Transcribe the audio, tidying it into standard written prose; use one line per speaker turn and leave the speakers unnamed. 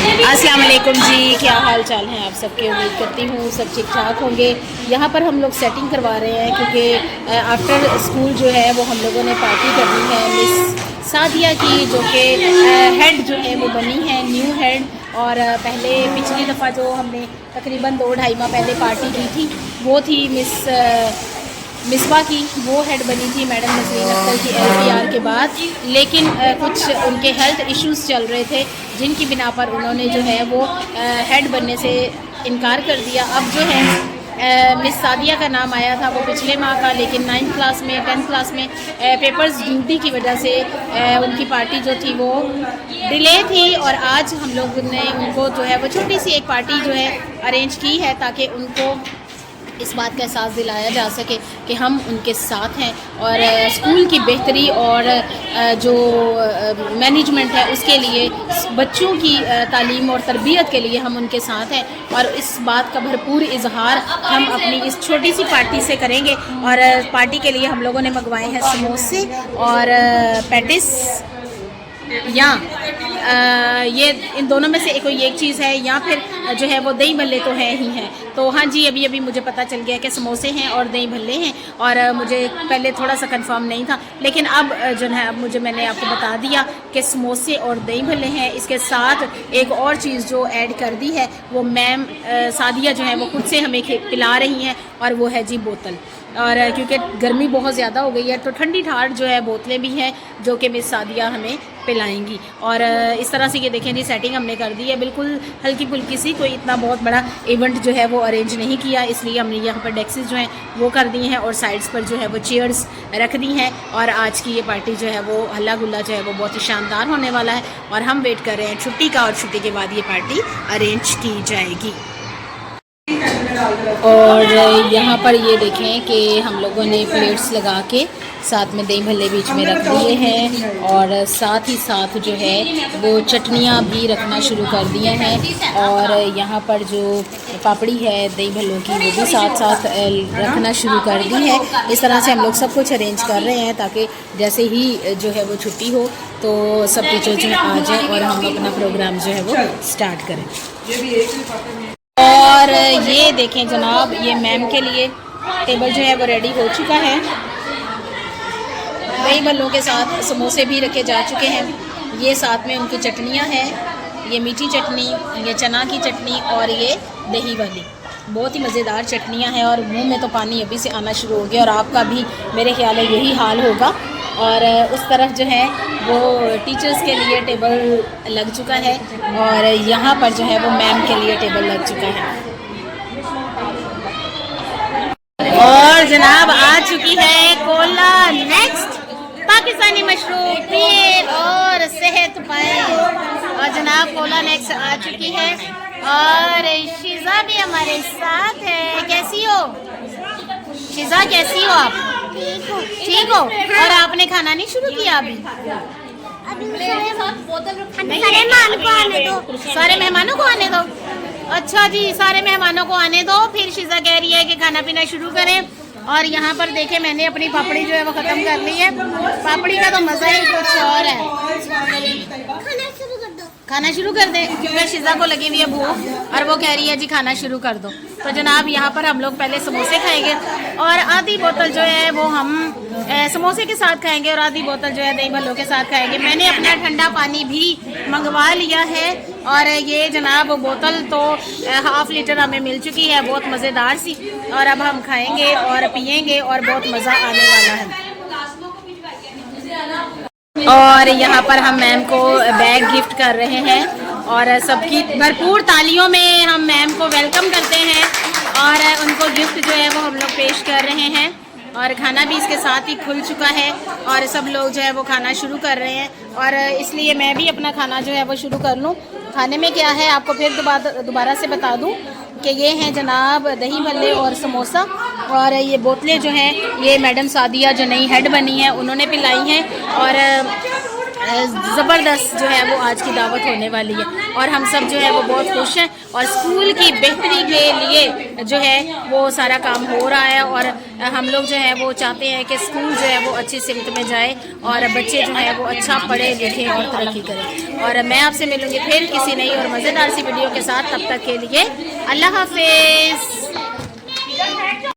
अस्सलाम वालेकुम जी, क्या हाल चाल है आप सबके। उम्मीद करती हूँ सब ठीक ठाक होंगे। यहाँ पर हम लोग सेटिंग करवा रहे हैं क्योंकि आफ्टर स्कूल जो है वो हम लोगों ने पार्टी करनी है मिस सादिया की, जो कि हेड जो है वो बनी है, न्यू हेड। और पहले पिछली दफ़ा जो हमने तकरीबन 2-2.5 माह पहले पार्टी की थी वो थी मिसबा की, वो हेड बनी थी मैडम नज़रीन अख्तर की LPR के बाद। लेकिन कुछ उनके हेल्थ इश्यूज़ चल रहे थे जिनकी बिना पर उन्होंने जो है वो हेड बनने से इनकार कर दिया। अब जो है मिस सादिया का नाम आया था वो पिछले माह का, लेकिन 9th क्लास में 10th क्लास में पेपर्स ड्यूटी की वजह से उनकी पार्टी जो थी वो डिले थी। और आज हम लोग ने उनको जो है वो छोटी सी एक पार्टी जो है अरेंज की है ताकि उनको इस बात का एहसास दिलाया जा सके कि हम उनके साथ हैं और स्कूल की बेहतरी और जो मैनेजमेंट है उसके लिए, बच्चों की तालीम और तरबियत के लिए हम उनके साथ हैं। और इस बात का भरपूर इजहार हम अपनी इस छोटी सी पार्टी से करेंगे। और पार्टी के लिए हम लोगों ने मंगवाए हैं समोसे और पैटिस, या ये इन दोनों में से कोई एक चीज़ है, या फिर जो है वो दही भल्ले तो हैं ही हैं। तो हाँ जी, अभी मुझे पता चल गया कि समोसे हैं और दही भल्ले हैं। और मुझे पहले थोड़ा सा कंफर्म नहीं था, लेकिन अब जो है मैंने आपको बता दिया कि समोसे और दही भल्ले हैं। इसके साथ एक और चीज़ जो ऐड कर दी है वो मैम सादिया जो है वो खुद से हमें पिला रही हैं, और वो है जी बोतल। और क्योंकि गर्मी बहुत ज़्यादा हो गई है तो ठंडी ठाठ जो है बोतलें भी हैं जो कि मिस सादिया हमें पिलाएंगी। और इस तरह से ये देखें जी, सेटिंग हमने कर दी है बिल्कुल हल्की फुल्की सी, कोई इतना बहुत बड़ा इवेंट जो है वो अरेंज नहीं किया, इसलिए हमने यहाँ पर डेस्क्स जो हैं वो कर दी हैं और साइड्स पर जो है वो चेयर्स रख दी हैं। और आज की ये पार्टी जो है वो हल्ला गुल्ला जो है वो बहुत ही शानदार होने वाला है। और हम वेट कर रहे हैं छुट्टी का, और छुट्टी के बाद ये पार्टी अरेंज की जाएगी। और यहाँ पर ये देखें कि हम लोगों ने प्लेट्स लगा के साथ में दही भल्ले बीच में रख दिए हैं, और साथ ही साथ जो है वो चटनियाँ भी रखना शुरू कर दिए हैं। और यहाँ पर जो पापड़ी है दही भल्लों की वो भी साथ साथ रखना शुरू कर दी है। इस तरह से हम लोग सब कुछ अरेंज कर रहे हैं ताकि जैसे ही जो है वो छुट्टी हो तो सब टीचर जो आ जाए और हम अपना प्रोग्राम जो है वो स्टार्ट करें। और ये देखें जनाब, ये मैम के लिए टेबल जो है वो रेडी हो चुका है। दही भल्लों के साथ समोसे भी रखे जा चुके हैं। ये साथ में उनकी चटनियाँ हैं, ये मीठी चटनी, ये चना की चटनी और ये दही वाली, बहुत ही मज़ेदार चटनियाँ हैं। और मुंह में तो पानी अभी से आना शुरू हो गया, और आपका भी मेरे ख्याल है यही हाल होगा। और उस तरफ जो है वो टीचर्स के लिए टेबल लग चुका है, और यहाँ पर जो है वो मैम के लिए टेबल लग चुका है। और जनाब आ चुकी है कोला नेक्स्ट, पाकिस्तानी मशरूब पिए और सेहत पाए। और जनाब कोला नेक्स्ट आ चुकी है, और शीज़ा भी हमारे साथ है। कैसी हो शीज़ा, कैसी हो आप? ठीक हो। और आपने खाना नहीं शुरू किया अभी? सारे मेहमानों को आने दो। अच्छा जी, सारे मेहमानों को आने दो, फिर शीज़ा कह रही है कि खाना पीना शुरू करें। और यहाँ पर देखें, मैंने अपनी पापड़ी जो है वो ख़त्म कर ली है। पापड़ी का तो मज़ा ही कुछ और है। खाना शुरू कर दें, क्योंकि शीज़ा को लगी हुई है भूख और वो कह रही है जी खाना शुरू कर दो। तो जनाब यहाँ पर हम लोग पहले समोसे खाएंगे, और आधी बोतल जो है वो हम समोसे के साथ खाएंगे, और आधी बोतल जो है दही भल्लों के साथ खाएंगे। मैंने अपना ठंडा पानी भी मंगवा लिया है, और ये जनाब बोतल तो 1/2 लीटर हमें मिल चुकी है, बहुत मज़ेदार सी। और अब हम खाएंगे और पियेंगे और बहुत मज़ा आने वाला है। और यहाँ पर हम मैम को बैग गिफ्ट कर रहे हैं, और सबकी भरपूर तालियों में हम मैम को वेलकम करते हैं, और उनको गिफ्ट जो है वो हम लोग पेश कर रहे हैं। और खाना भी इसके साथ ही खुल चुका है, और सब लोग जो है वो खाना शुरू कर रहे हैं। और इसलिए मैं भी अपना खाना जो है वो शुरू कर लूँ। खाने में क्या है आपको फिर दोबारा से बता दूँ कि ये हैं जनाब दही भल्ले और समोसा, और ये बोतलें जो हैं ये मैडम सादिया जो नई हेड बनी है उन्होंने पिलाई हैं। और ज़बरदस्त जो है वो आज की दावत होने वाली है और हम सब जो है वो बहुत खुश हैं और स्कूल की बेहतरी के लिए जो है वो सारा काम हो रहा है और हम लोग जो है वो चाहते हैं कि स्कूल जो है वो अच्छी सिमत में जाए और बच्चे जो है वो अच्छा पढ़े लिखें और तरक्की करें। और मैं आपसे मिलूँगी फिर किसी नई और मज़ेदार सी वीडियो के साथ, तब तक के लिए अल्लाह हाफिज़।